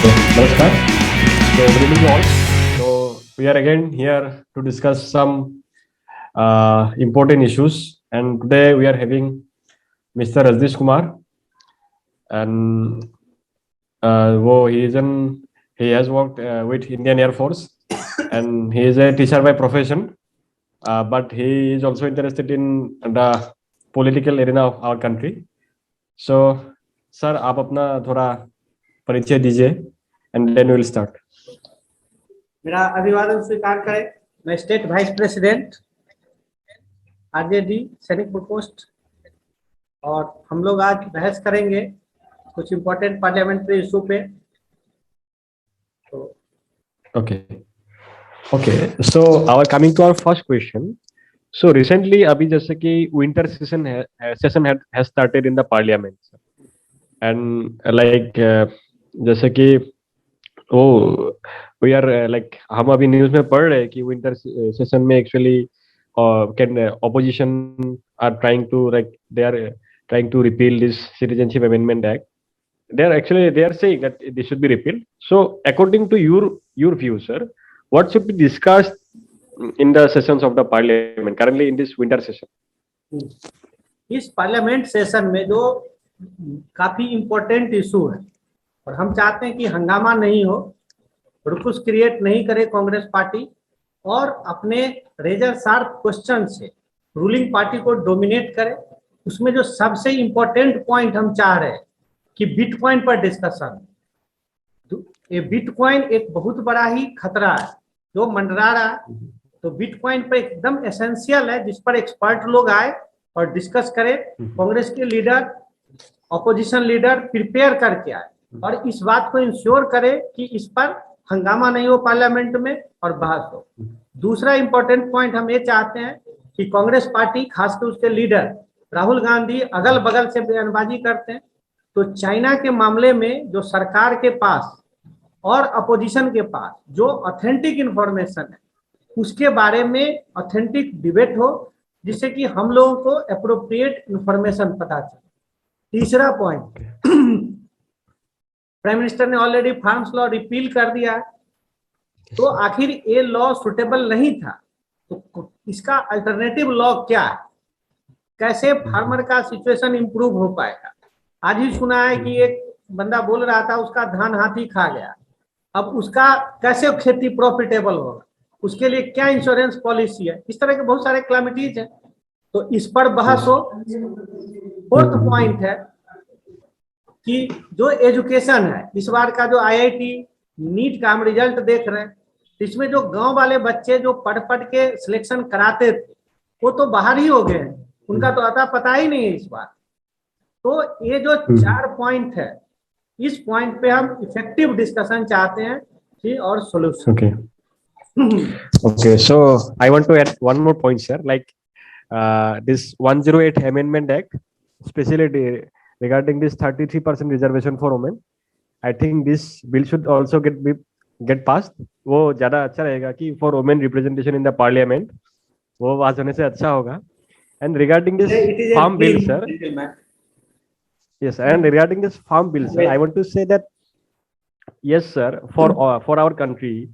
Namaskar. So, good evening to all. So, we are again here to discuss some important issues, and today we are having Mr. Rajnish Kumar, and he has worked with Indian Air Force, and he is a teacher by profession, but he is also interested in the political arena of our country. So, sir, आप अपना थोड़ा परिचय दीजिए, and then we will start. मेरा अभिवादन स्वीकार करें। मैं स्टेट वाइस प्रेसिडेंट आरजेडी सैनिक प्रकोष्ठ, और हम लोग आज बहस करेंगे कुछ इम्पोर्टेंट पार्लियामेंट्री इशू पे। Okay. So our coming to our first question. So recently, अभी जैसे कि winter session has started in the parliament, and जैसे कि we are हम अभी न्यूज में पढ़ रहे हैं कि विंटर सेशन में actually opposition are trying to repeal this Citizenship Amendment Act. They are saying that this should be repealed. So according to your view, sir, what should be discussed in the sessions of the parliament currently in this winter session? इस parliament session में जो काफी important issue है, और हम चाहते हैं कि हंगामा नहीं हो, रुकुस क्रिएट नहीं करे कांग्रेस पार्टी, और अपने रेजर शार्प क्वेश्चन से रूलिंग पार्टी को डोमिनेट करे। उसमें जो सबसे इम्पोर्टेंट पॉइंट हम चाह रहे हैं कि बिटकॉइन पर डिस्कशन। ये बिटकॉइन एक बहुत बड़ा ही खतरा है जो मंडरा रहा है, तो बिटकॉइन पर एकदम एसेंशियल है जिस पर एक्सपर्ट लोग आए और डिस्कस करें। कांग्रेस के लीडर, ऑपोजिशन लीडर प्रिपेयर करके आए और इस बात को इंश्योर करे कि इस पर हंगामा नहीं हो पार्लियामेंट में और बहस हो। दूसरा इंपॉर्टेंट पॉइंट हम ये चाहते हैं कि कांग्रेस पार्टी, खासकर उसके लीडर राहुल गांधी अगल बगल से बयानबाजी करते हैं, तो चाइना के मामले में जो सरकार के पास और अपोजिशन के पास जो ऑथेंटिक इंफॉर्मेशन है उसके बारे में ऑथेंटिक डिबेट हो, जिससे कि हम लोगों को अप्रोप्रिएट इंफॉर्मेशन पता चले। तीसरा पॉइंट, प्राइम मिनिस्टर ने ऑलरेडी फार्म्स लॉ रिपील कर दिया है, तो आखिर ये लॉ सुटेबल नहीं था, तो इसका अल्टरनेटिव लॉ क्या है, कैसे फार्मर का सिचुएशन इंप्रूव हो पाएगा। आज ही सुना है कि एक बंदा बोल रहा था उसका धान हाथी खा गया, अब उसका कैसे खेती प्रॉफिटेबल होगा, उसके लिए क्या इंश्योरेंस पॉलिसी है। इस तरह के बहुत सारे क्लैमिटीज है, तो इस पर बहस हो। फोर्थ पॉइंट है कि जो एजुकेशन है, इस बार का जो आईआईटी नीट का हम रिजल्ट देख रहे हैं, इसमें जो गांव वाले बच्चे जो पढ़ के सिलेक्शन कराते थे वो तो बाहर ही हो गए हैं, उनका तो अता पता ही नहीं है इस बार। तो ये जो 4 पॉइंट है, इस पॉइंट पे हम इफेक्टिव डिस्कशन चाहते हैं कि और solution. Okay, so I want to add one more point, sir. This 108 Amendment Act, especially regarding this 33% reservation for women, I think this bill should also get passed. वो ज़्यादा अच्छा रहेगा कि for women representation in the parliament, वो पास होने से अच्छा होगा। And regarding this farm bill, sir. Yes, and regarding this farm bill, sir, I want to say that yes, sir, for our country,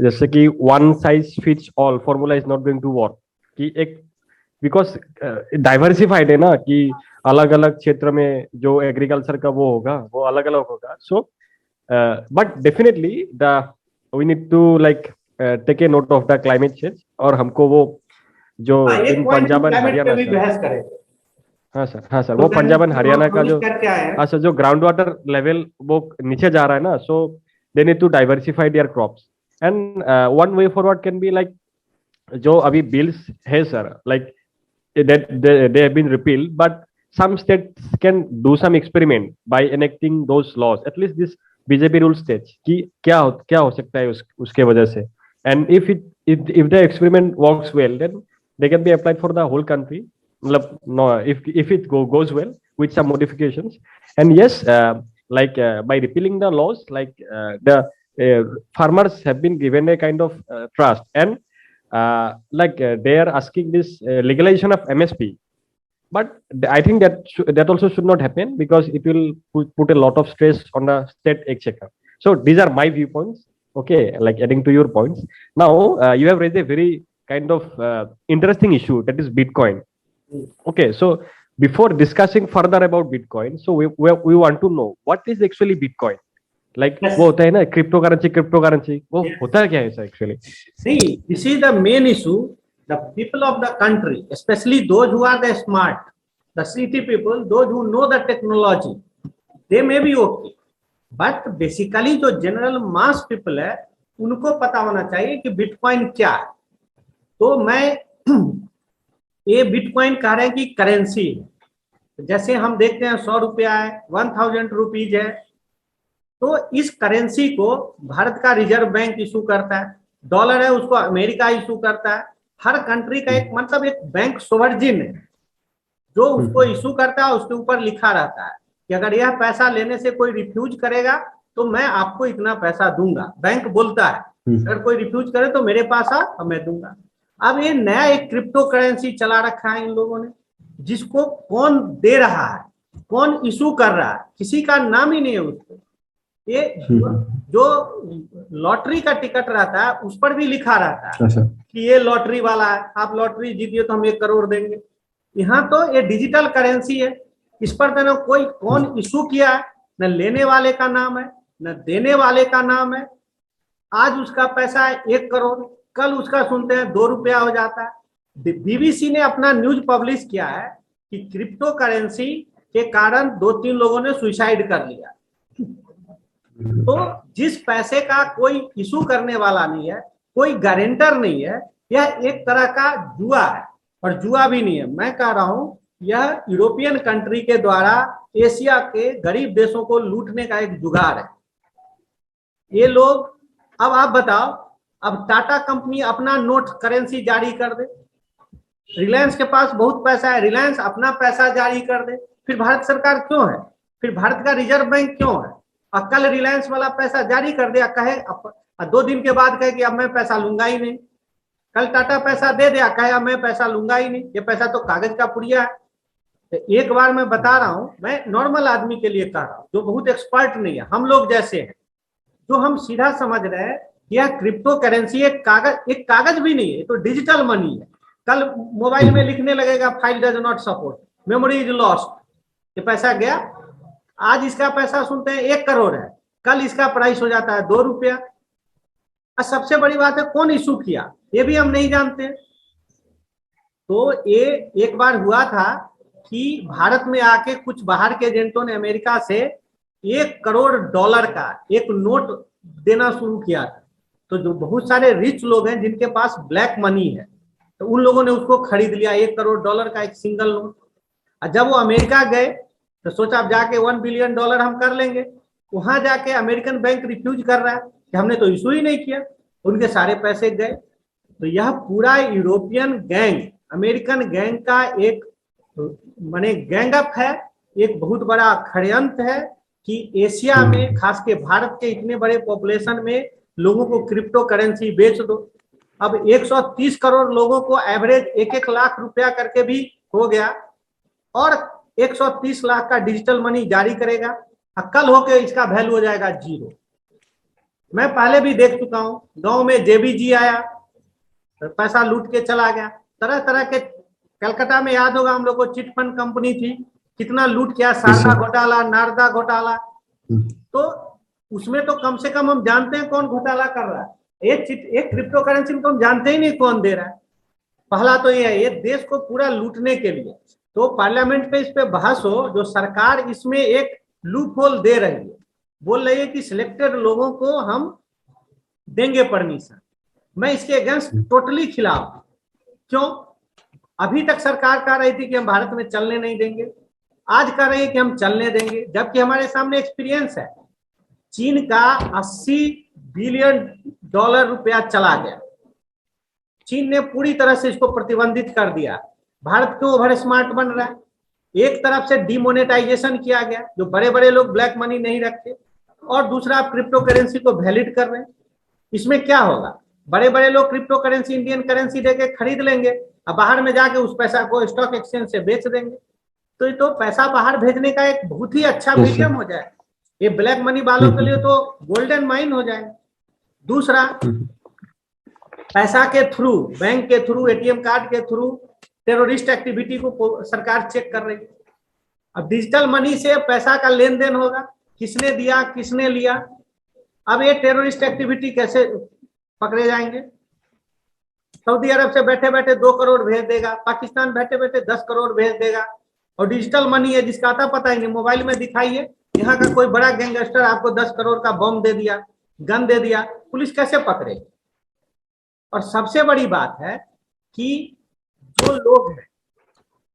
जैसे कि one size fits all formula is not going to work, कि एक because diversified है ना, कि अलग अलग क्षेत्र में जो एग्रीकल्चर का वो होगा वो अलग अलग होगा। So but definitely we need to take a note of the climate change, और हमको वो जो इन पंजाब एंड हरियाणा, हाँ सर वो पंजाब एंड हरियाणा का जो, हाँ सर, जो ग्राउंड वाटर लेवल वो नीचे जा रहा है ना, so they need to diversify their crops. And one way forward can be जो अभी बिल्स है sir, they have been repealed, but some states can do some experiment by enacting those laws, at least this BJP rule states कि क्या हो सकता है उसके वजह से। And if the experiment works well, then they can be applied for the whole country. No, if it goes well with some modifications. And yes, by repealing the laws, the farmers have been given a kind of trust, and they are asking this legalization of MSP. But I think that also should not happen, because it will put a lot of stress on the state exchequer. So these are my viewpoints. Okay, like adding to your points. Now you have raised a very kind of interesting issue, that is Bitcoin. Okay, so before discussing further about Bitcoin, so we want to know what is actually Bitcoin. Like Yes. वो होता है ना cryptocurrency वो Yes. होता क्या है ऐसा actually? See, this is the main issue. The people of the country, especially those who are the smart, the city people, those who know the technology, they may be okay. But basically जो general mass people है, उनको पता होना चाहिए कि bitcoin क्या है. तो मैं ये बिटकॉइन कह रहे हैं कि करेंसी है. जैसे हम देखते हैं 100 रुपया है, 1000 रुपीज है. तो इस करेंसी को भारत का रिजर्व बैंक इशू करता है. डॉलर है उसको अमेरिका इशू करता है. हर कंट्री का एक मतलब एक बैंक सोवर्जिन है जो उसको इशू करता है. उसके ऊपर लिखा रहता है कि अगर यह पैसा लेने से कोई रिफ्यूज करेगा तो मैं आपको इतना पैसा दूंगा. बैंक बोलता है अगर कोई रिफ्यूज करे तो मेरे पास आ और मैं दूंगा. अब ये नया एक क्रिप्टो करेंसी चला रखा है इन लोगों ने, जिसको कौन दे रहा है, कौन इशू कर रहा है, किसी का नाम ही नहीं है उसको. ये जो लॉटरी का टिकट रहता है उस पर भी लिखा रहता है कि ये लॉटरी वाला है, आप लॉटरी जीतिए तो हम 1 करोड़ देंगे. यहाँ तो ये डिजिटल करेंसी है, इस पर तो ना कोई कौन इशू किया है, न लेने वाले का नाम है न देने वाले का नाम है. आज उसका पैसा है 1 करोड़, कल उसका सुनते हैं 2 रुपया हो जाता है. बीबीसी ने अपना न्यूज पब्लिश किया है कि क्रिप्टो करेंसी के कारण 2-3 लोगों ने सुसाइड कर लिया. तो जिस पैसे का कोई इशू करने वाला नहीं है, कोई गारंटर नहीं है, यह एक तरह का जुआ है. और जुआ भी नहीं है, मैं कह रहा हूं यह यूरोपियन कंट्री के द्वारा एशिया के गरीब देशों को लूटने का एक जुगाड़ है. ये लोग, अब आप बताओ, अब टाटा कंपनी अपना नोट करेंसी जारी कर दे, रिलायंस के पास बहुत पैसा है, रिलायंस अपना पैसा जारी कर दे, फिर भारत सरकार क्यों है, फिर भारत का रिजर्व बैंक क्यों है. और कल रिलायंस वाला पैसा जारी कर दिया, कहे 2 दिन के बाद कहे कि अब मैं पैसा लूंगा ही नहीं. कल टाटा पैसा दे दिया, कहे अब मैं पैसा लूंगा ही नहीं, ये पैसा तो कागज का पुड़िया है. तो एक बार मैं बता रहा हूं, मैं नॉर्मल आदमी के लिए कह रहा हूं जो बहुत एक्सपर्ट नहीं है, हम लोग जैसे हैं, जो हम सीधा समझ रहे हैं यह क्रिप्टो करेंसी एक कागज भी नहीं है, तो डिजिटल मनी है. कल मोबाइल में लिखने लगेगा file does not support, memory is lost, ये पैसा गया. आज इसका पैसा सुनते हैं 1 करोड़ है, कल इसका प्राइस हो जाता है 2 रुपया. और सबसे बड़ी बात है कौन इशू किया ये भी हम नहीं जानते. तो ये एक बार हुआ था कि भारत में आके कुछ बाहर के एजेंटों ने अमेरिका से 1 करोड़ डॉलर का एक नोट देना शुरू किया था. तो जो बहुत सारे रिच लोग हैं जिनके पास ब्लैक मनी है, तो उन लोगों ने उसको खरीद लिया, 1 करोड़ डॉलर का एक सिंगल नोट. और जब वो अमेरिका गए तो सोचा अब जाके $1 बिलियन हम कर लेंगे. वहां जाके अमेरिकन बैंक रिफ्यूज कर रहा है कि हमने तो इशू ही नहीं किया, उनके सारे पैसे गए. तो यह पूरा यूरोपियन गैंग, अमेरिकन गैंग का एक माने गैंग अप है, एक बहुत बड़ा षड्यंत्र है कि एशिया में, खास के भारत के इतने बड़े पॉपुलेशन में लोगों को क्रिप्टो करेंसी बेच दो. अब 130 करोड़ लोगों को एवरेज 1-1 लाख रुपया करके भी हो गया, और 130 लाख का डिजिटल मनी जारी करेगा, कल होके इसका वैल्यू हो जाएगा 0. मैं पहले भी देख चुका हूं, गांव में जेबीजी आया, पैसा लूट के चला गया. तरह तरह के, कलकत्ता में याद होगा हम लोग को चिट फंड कंपनी थी, कितना लूट किया, शारदा घोटाला, नारदा घोटाला. तो उसमें तो कम से कम हम जानते हैं कौन घोटाला कर रहा है. एक क्रिप्टो करेंसी में तो हम जानते ही नहीं कौन दे रहा है. पहला तो ये है, ये देश को पूरा लूटने के लिए. तो पार्लियामेंट पे इस पे बहस हो, जो सरकार इसमें एक लूप होल दे रही है, बोल रही है कि सिलेक्टेड लोगों को हम देंगे परमिशन. मैं इसके अगेंस्ट टोटली खिलाफ. क्यों? अभी तक सरकार कह रही थी कि हम भारत में चलने नहीं देंगे, आज कह रही है कि हम चलने देंगे, जबकि हमारे सामने एक्सपीरियंस है. चीन का $80 बिलियन रुपया चला गया, चीन ने पूरी तरह से इसको प्रतिबंधित कर दिया. भारत क्यों ओवर स्मार्ट बन रहा है? एक तरफ से डिमोनेटाइजेशन किया गया, जो बड़े बड़े लोग ब्लैक मनी नहीं रखते, और दूसरा आप क्रिप्टो करेंसी को वैलिड कर रहे हैं. इसमें क्या होगा? बड़े बड़े लोग क्रिप्टो करेंसी, इंडियन करेंसी देके खरीद लेंगे, अब बाहर में जाके उस पैसा को स्टॉक एक्सचेंज से बेच देंगे. तो ये तो पैसा बाहर भेजने का एक बहुत ही अच्छा मीडियम हो जाए. ये ब्लैक मनी वालों के लिए तो गोल्डन माइन हो जाएगा। दूसरा, पैसा के थ्रू, बैंक के थ्रू, एटीएम कार्ड के थ्रू टेररिस्ट एक्टिविटी को सरकार चेक कर रही है। अब डिजिटल मनी से पैसा का लेन देन होगा, किसने दिया किसने लिया, अब ये टेररिस्ट एक्टिविटी कैसे पकड़े जाएंगे। सऊदी अरब से बैठे बैठे 2 करोड़ भेज देगा, पाकिस्तान बैठे बैठे 10 करोड़ भेज देगा, और डिजिटल मनी है जिसका आता पता ही नहीं, मोबाइल में दिखाइए यहाँ का कोई बड़ा गैंगस्टर आपको 10 करोड़ का बम दे दिया, गन दे दिया, पुलिस कैसे पकड़ेगी। और सबसे बड़ी बात है कि जो लोग हैं,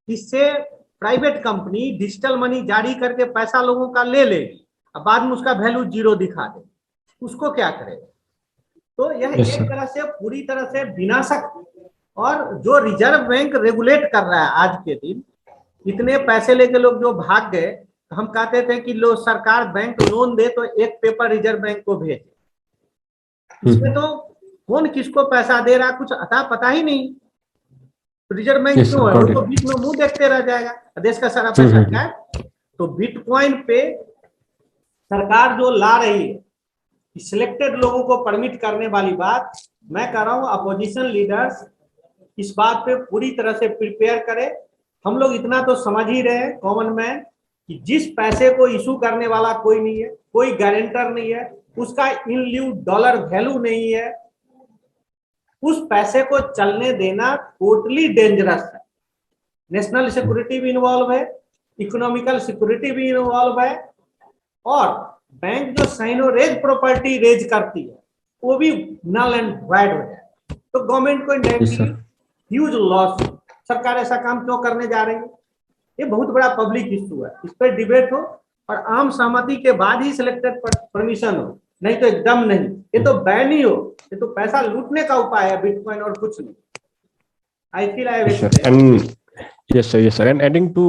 इससे प्राइवेट कंपनी डिजिटल मनी जारी करके पैसा लोगों का ले लेगी, अब बाद में उसका वैल्यू 0 दिखा दे, उसको क्या करेगा। तो यह एक तरह से पूरी तरह से विनाशक, और जो रिजर्व बैंक रेगुलेट कर रहा है आज के दिन, इतने पैसे लेके लोग जो भाग गए, तो हम कहते थे कि लो सरकार बैंक लोन दे तो एक पेपर रिजर्व बैंक को भेजे, इसमें तो कौन किसको पैसा दे रहा कुछ अता पता ही नहीं। रिजर्व बैंक क्यों है, वो तो बीच में मुंह देखते रह जाएगा, देश का सारा पैसा क्या है। तो बिटकॉइन पे सरकार जो ला रही है, सिलेक्टेड लोगों को परमिट करने वाली बात, मैं कह रहा हूं अपोजिशन लीडर्स इस बात पे पूरी तरह से प्रिपेयर करें। हम लोग इतना तो समझ ही रहे हैं कॉमन मैन, कि जिस पैसे को इशू करने वाला कोई नहीं है, कोई गारंटर नहीं है, उसका इन ल्यू डॉलर वैल्यू नहीं है, उस पैसे को चलने देना टोटली डेंजरस है। नेशनल सिक्योरिटी भी इन्वॉल्व है, इकोनॉमिकल सिक्योरिटी भी इन्वॉल्व है, और बैंक जो साइनोरेज प्रॉपर्टी रेज करती है वो भी नल एंड वॉइड हो जाए, तो गवर्नमेंट को इंडायरेक्टली ह्यूज लॉस। सरकार ऐसा काम क्यों करने जा रही है, ये बहुत बड़ा पब्लिक इशू है, इस पर डिबेट हो और आम सहमति के बाद ही सिलेक्टेड परमिशन हो, नहीं तो एकदम नहीं, ये तो बैन ही हो, ये तो पैसा लूटने का उपाय है बिटकॉइन और कुछ नहीं। I feel I yes sir, and adding to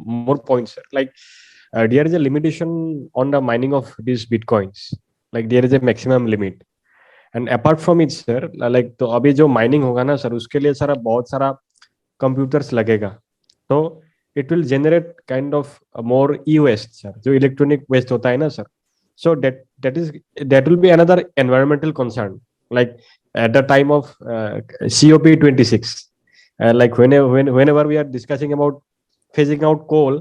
more points, sir, like there is a limitation on the mining of these bitcoins, like there is a maximum limit, and apart from it sir, like तो अभी जो mining होगा ना sir, उसके लिए सारा बहुत सारा कंप्यूटर्स लगेगा, तो it will generate kind of more e-waste sir, जो इलेक्ट्रॉनिक वेस्ट होता है ना sir, so that will be another environmental concern, like at the time of COP26, like whenever we are discussing about phasing out coal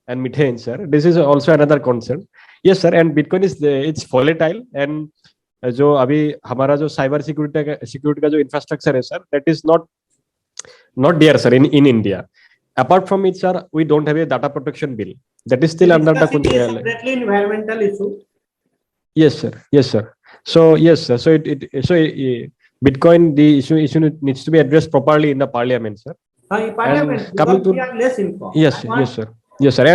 and methane sir, this is also another concern. Yes sir, and bitcoin is it's volatile, and जो अभी हमारा जो cyber security का जो infrastructure है sir, that is not there sir in India. Apart from it sir, we don't have a data protection bill, that is still under the separately environmental issue. Yes sir, so yes sir, so bitcoin, the issue needs to be addressed properly in the parliament sir. Parliament, coming to, we are less informed. Yes sir,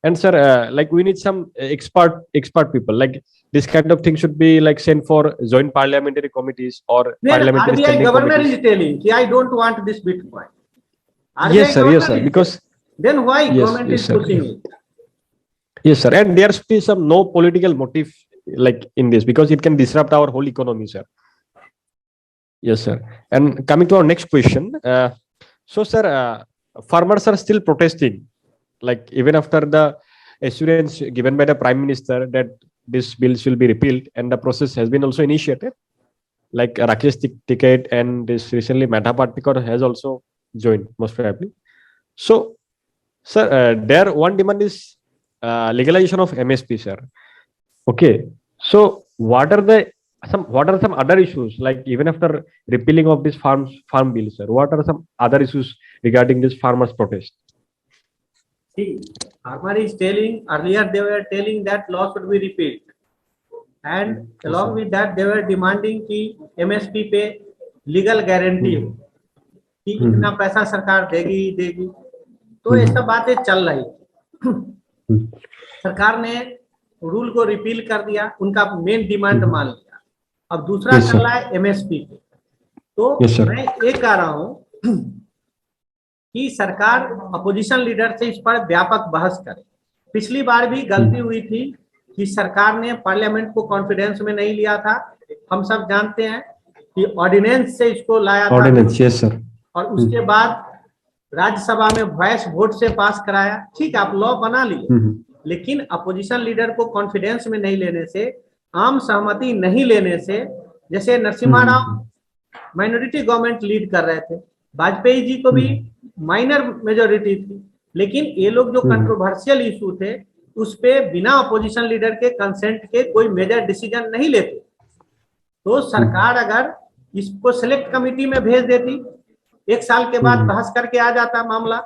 and sir, like we need some expert people, like this kind of thing should be like sent for joint parliamentary committees or parliamentary RBI standing governor committees. is telling, I don't want this bitcoin. RBI yes sir, because then why government is pushing it? Yes sir, and there should be some no political motive like in this, because it can disrupt our whole economy sir. Yes sir, and coming to our next question, so sir, farmers are still protesting, like even after the assurance given by the prime minister that this bills will be repealed, and the process has been also initiated, like Rakesh Tikait and this recently Mehta Patikar has also joined most probably. So sir, their one demand is legalization of MSP sir. Okay, so what are some other issues, like even after repealing of this farm bill sir, what are some other issues regarding this farmers protest? See, farmer is telling, earlier they were telling that law should be repealed, and along with that they were demanding कि MSP पे legal guarantee हो कि इतना पैसा सरकार देगी ही देगी, तो ये सब बातें चल रही। सरकार ने रूल को रिपील कर दिया, उनका मेन डिमांड मान लिया, अब दूसरा चल रहा है MSP पे। तो मैं ये कह रहा हूँ कि सरकार अपोजिशन लीडर से इस पर व्यापक बहस करे। पिछली बार भी गलती हुई थी कि सरकार ने पार्लियामेंट को कॉन्फिडेंस में नहीं लिया था, हम सब जानते हैं कि ऑर्डिनेंस से इसको लाया था, yes sir, और उसके बाद राज्यसभा में वॉइस वोट से पास कराया। ठीक है, आप लॉ बना लिए, लेकिन अपोजिशन लीडर को कॉन्फिडेंस में नहीं लेने से, आम सहमति नहीं लेने से, जैसे Narasimha Rao minority government lead कर रहे थे, वाजपेयी जी को भी माइनर मेजोरिटी थी, लेकिन ये लोग जो कंट्रोवर्शियल इशू थे उस पे बिना अपोजिशन लीडर के कंसेंट के कोई मेजर डिसीजन नहीं लेते। तो सरकार अगर इसको सिलेक्ट कमेटी में भेज देती, 1 साल के बाद बहस करके आ जाता मामला,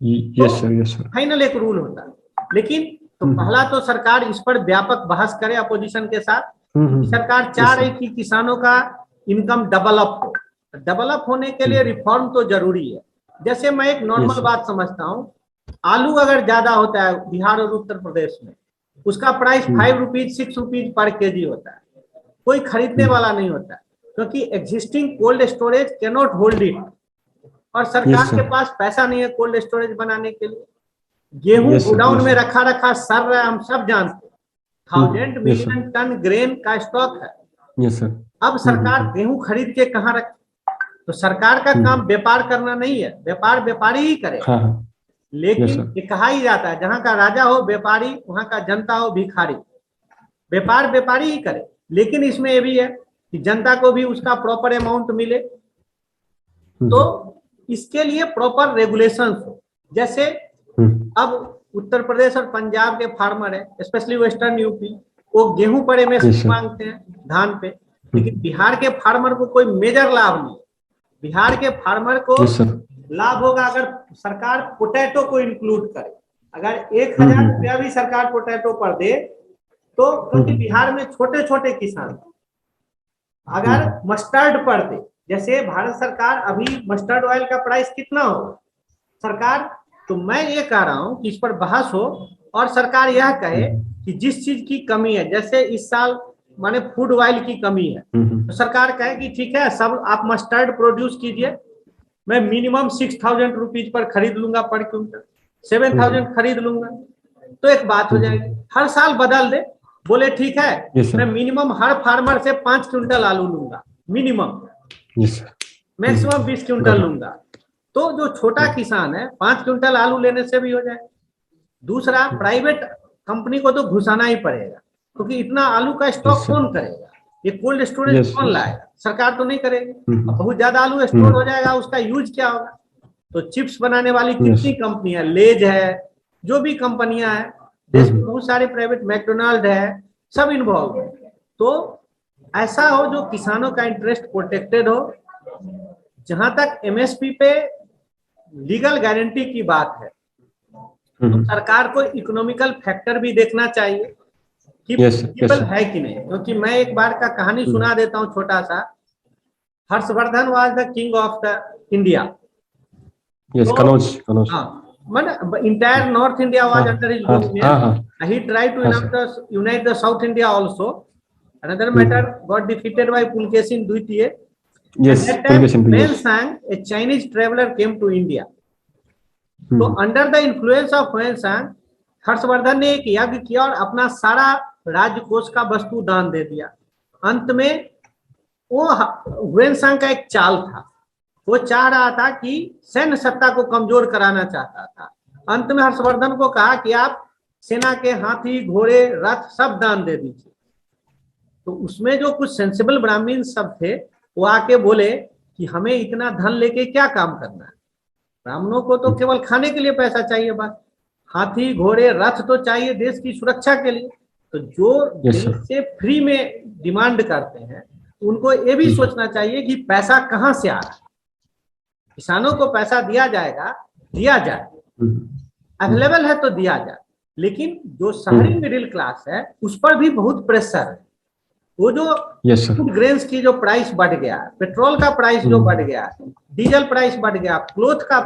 यस सर फाइनल एक रूल होता। लेकिन तो पहला तो सरकार इस पर व्यापक बहस करे अपोजिशन के साथ। सरकार चाह रही कि किसानों का इनकम डेवलप हो, डेवलप होने के लिए रिफॉर्म तो जरूरी है। जैसे मैं एक नॉर्मल बात समझता हूँ, आलू अगर ज्यादा होता है बिहार और उत्तर प्रदेश में, उसका price 5 rupees 6 rupees per KG होता है, कोई खरीदने वाला नहीं होता है, क्योंकि existing cold storage can not hold it, और सरकार के पास पैसा नहीं है कोल्ड स्टोरेज बनाने के लिए। गेहूं गोडाउन में रखा सर रहा है, हम सब जानते हैं, 1000 मिलियन टन ग्रेन का स्टॉक है। अब सरकार गेहूं खरीद के कहाँ रखे? तो सरकार का काम व्यापार करना नहीं है, व्यापार व्यापारी ही करे। लेकिन ये कहा ही जाता है, जहां का राजा हो व्यापारी, वहां का जनता हो भिखारी। व्यापार व्यापारी ही करे, लेकिन इसमें ये भी है कि जनता को भी उसका प्रॉपर अमाउंट मिले। तो इसके लिए प्रॉपर रेगुलेशंस हो। जैसे अब उत्तर प्रदेश और पंजाब के फार्मर है, स्पेशली वेस्टर्न यूपी, वो गेहूं पर एमएसपी मांगते हैं धान पे, लेकिन बिहार के फार्मर को कोई मेजर लाभ नहीं। बिहार के फार्मर को लाभ होगा अगर सरकार पोटैटो को इंक्लूड करे। अगर 1000 रुपया भी सरकार पोटैटो पर दे तो, क्योंकि बिहार में छोटे छोटे किसान, अगर मस्टर्ड पर दे, जैसे भारत सरकार अभी मस्टर्ड ऑयल का प्राइस कितना हो सरकार, तो मैं ये कह रहा हूं कि इस पर बहस हो और सरकार यह कहे कि जिस चीज की कमी है, जैसे इस साल माने फूड ऑयल की कमी है, तो सरकार कहे कि ठीक है सब आप मस्टर्ड प्रोड्यूस कीजिए, मैं मिनिमम 6000 रुपीज पर खरीद लूंगा पर क्विंटल, 7000 खरीद लूंगा, तो एक बात हो जाएगी। हर साल बदल दे, बोले ठीक है मैं मिनिमम हर फार्मर से 5 क्विंटल आलू लूंगा, मिनिमम मैक्सिमम 20 क्विंटल लूंगा, तो जो छोटा किसान है 5 क्विंटल आलू लेने से भी हो जाए। दूसरा, प्राइवेट कंपनी को तो घुसाना ही पड़ेगा, क्योंकि इतना आलू का स्टॉक कौन करेगा, ये कोल्ड स्टोरेज कौन लाएगा, सरकार तो नहीं करेगी। बहुत ज्यादा आलू स्टोर हो जाएगा, उसका यूज क्या होगा? तो चिप्स बनाने वाली कितनी कंपनियां, लेज है, जो भी कंपनियां हैं देश में बहुत सारे प्राइवेट, मैकडोनाल्ड है, सब इन्वॉल्व है। तो ऐसा हो जो किसानों का इंटरेस्ट प्रोटेक्टेड हो। जहां तक एमएसपी पे लीगल गारंटी की बात है, तो सरकार को इकोनॉमिकल फैक्टर भी देखना चाहिए कि पॉसिबल है कि नहीं। क्योंकि मैं एक बार का कहानी सुना देता हूँ छोटा सा। Harshvardhan was the king of the India. Entire North India was under his dominion. He tried to unite the South India also. Another matter, got defeated by Pulkesin Dwitiye. At that time, Huansang, a Chinese traveler, came to India. तो under the influence of Hiuen Tsang, Harshvardhan ने एक यज्ञ किया और अपना सारा राजकोष का वस्तु दान दे दिया। अंत में वो हुएनसांग का एक चाल था, वो चाह रहा था कि सैन्य सत्ता को कमजोर कराना चाहता था। अंत में हर्षवर्धन को कहा कि आप सेना के हाथी, घोड़े, रथ सब दान दे दीजिए। तो उसमें जो कुछ सेंसिबल ब्राह्मण सब थे वो आके बोले कि हमें इतना धन लेके क्या काम करना है, ब्राह्मणों को तो केवल खाने के लिए पैसा चाहिए, बस हाथी, घोड़े, रथ तो चाहिए देश की सुरक्षा के लिए। तो जो देश से फ्री में डिमांड करते हैं उनको ये भी सोचना चाहिए कि पैसा कहाँ से आ रहा है। किसानों को पैसा दिया जाएगा, दिया जाए, अवेलेबल है तो दिया जाए, लेकिन जो शहरी मिडिल क्लास है उस पर भी बहुत प्रेशर है। वो जो फूड ग्रेन्स की जो प्राइस बढ़ गया, पेट्रोल का प्राइस जो बढ़ गया, डीजल प्राइस बढ़ गया, क्लोथ का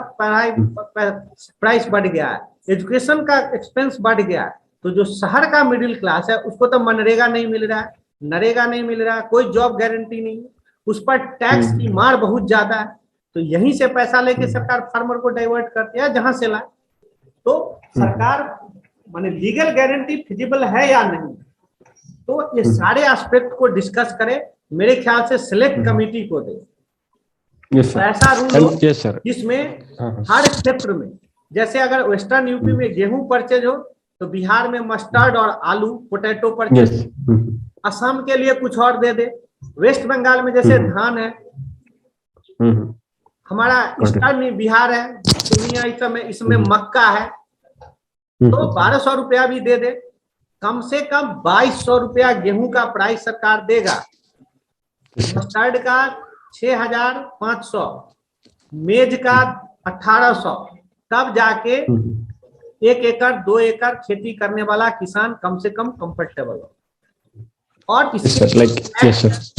प्राइस बढ़ गया, एजुकेशन का एक्सपेंस बढ़ गया, तो जो शहर का मिडिल क्लास है उसको तो मनरेगा नहीं मिल रहा है, नरेगा नहीं मिल रहा है, कोई जॉब गारंटी नहीं है, उस पर टैक्स की मार बहुत ज्यादा है। तो यहीं से पैसा लेके सरकार फार्मर को डाइवर्ट करती है जहां से लाए। तो सरकार माने लीगल गारंटी फिजिबल है या नहीं, तो ये सारे एस्पेक्ट को डिस्कस करे, मेरे ख्याल से सिलेक्ट कमेटी को दे। तो ऐसा रूल हो जिसमें हर क्षेत्र में, जैसे अगर वेस्टर्न यूपी में गेहूं परचेज हो तो बिहार में मस्टर्ड और आलू पोटैटो पर yes, असम के लिए कुछ और दे दे, वेस्ट बंगाल में जैसे धान है, हमारा ईस्टर्न बिहार है, पूर्णिया, इसमें मक्का है, तो 1200 रुपया भी दे दे, कम से कम 2200 रुपया गेहूं का प्राइस सरकार देगा, मस्टर्ड का 6500, मेज का 1800, तब जाके 1 एकड़ 2 एकड़ खेती करने वाला किसान कम से कम कंफर्टेबल हो, और इसके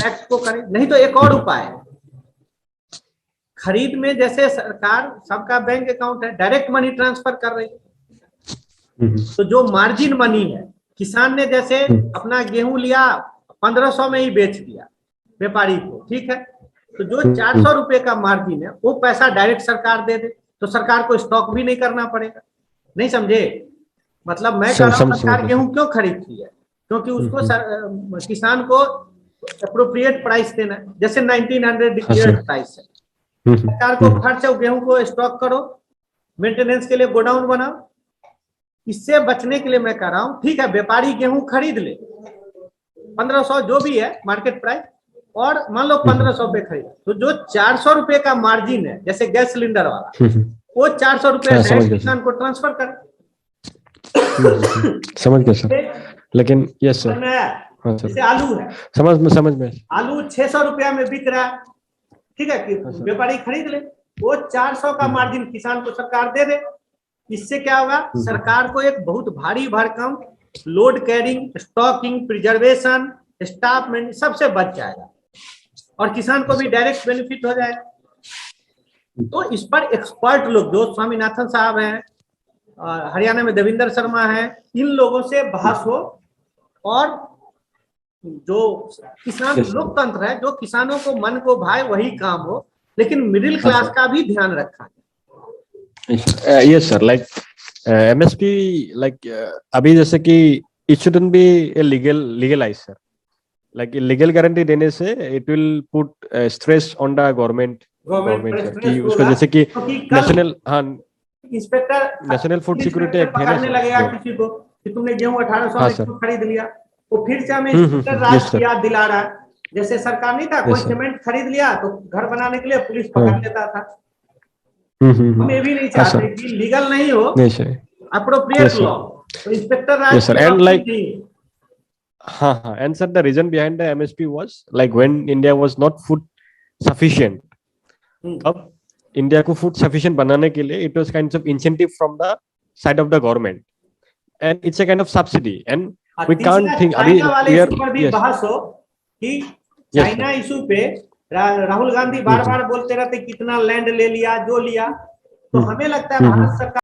टैक्स को करे। नहीं तो एक और उपाय है, खरीद में जैसे सरकार सबका बैंक अकाउंट है, डायरेक्ट मनी ट्रांसफर कर रही है, तो जो मार्जिन मनी है, किसान ने जैसे अपना गेहूं लिया 1500 में ही बेच दिया व्यापारी को, ठीक है, तो जो 400 रुपए का मार्जिन है वो पैसा डायरेक्ट सरकार दे दे, तो सरकार को स्टॉक भी नहीं करना पड़ेगा। नहीं समझे? मतलब मैं कह रहा हूं सरकार गेहूं क्यों खरीदती है, क्योंकि उसको किसान को अप्रोप्रिएट प्राइस देना है, जैसे 1900 डिक्लेयर्ड प्राइस है, सरकार को खर्च गेहूं को स्टॉक करो, मेंटेनेंस के लिए गोडाउन बनाओ। इससे बचने के लिए मैं कह रहा हूं, ठीक है व्यापारी गेहूं खरीद ले 1500 जो भी है मार्केट प्राइस, और मान लो 1500 पे खरीद, तो जो 400 रुपए का मार्जिन है जैसे गैस सिलेंडर वाला, वो 400 रुपए किसान को ट्रांसफर कर। समझ गया सर, लेकिन यस सर, जैसे आलू है, समझ में आलू 600 रुपया में बिक रहा है, ठीक है, कि व्यापारी खरीद ले, वो 400 का मार्जिन किसान को सरकार दे दे। इससे क्या होगा, सरकार को एक बहुत भारी भरकम load carrying, stocking, preservation, staff में सबसे बच जाएगा, और किसान को भी डायरेक्ट बेनिफिट हो जाएगा। तो इस पर एक्सपर्ट लोग, जो स्वामीनाथन साहब हैं, हरियाणा में देवेंद्र शर्मा है, इन लोगों से बहस हो, और जो किसान लोकतंत्र है, जो किसानों को मन को भाए वही काम हो, लेकिन मिडिल क्लास का भी ध्यान रखा है। Yes sir, like MSP, like अभी जैसे कि it shouldn't be legalize sir, like legal guarantee देने से it will put stress on the government कि उसको, जैसे कि नेशनल, हाँ, inspector national food security act है पकड़ने लगेगा किसी को कि तुमने गेहूं 1800 में खरीद लिया, वो फिर से हमें इंस्पेक्टर राज की याद दिला रहा है। जैसे सरकार नहीं था, कोई सीमेंट खरीद लिया तो घर बनाने के लिए पुलिस पकड़ लेता था। हम ये भी नहीं चाहते कि लीगल नहीं हो, अप्रोप्रिएट लॉ, तो इंस्पेक्टर राज एंड लाइक, हाँ, and sir, the reason behind the MSP was like when India was not food sufficient, अब इंडिया को फूड सफिशिएंट बनाने के लिए it was kind of incentive from the side of the government, and it's a kind of subsidy, and we can't think अभी भी बहस हो कि चाइना इशू पे राहुल गांधी बार-बार बोलते रहते कितना लैंड ले लिया, जो लिया, तो हमें लगता है भारत सरकार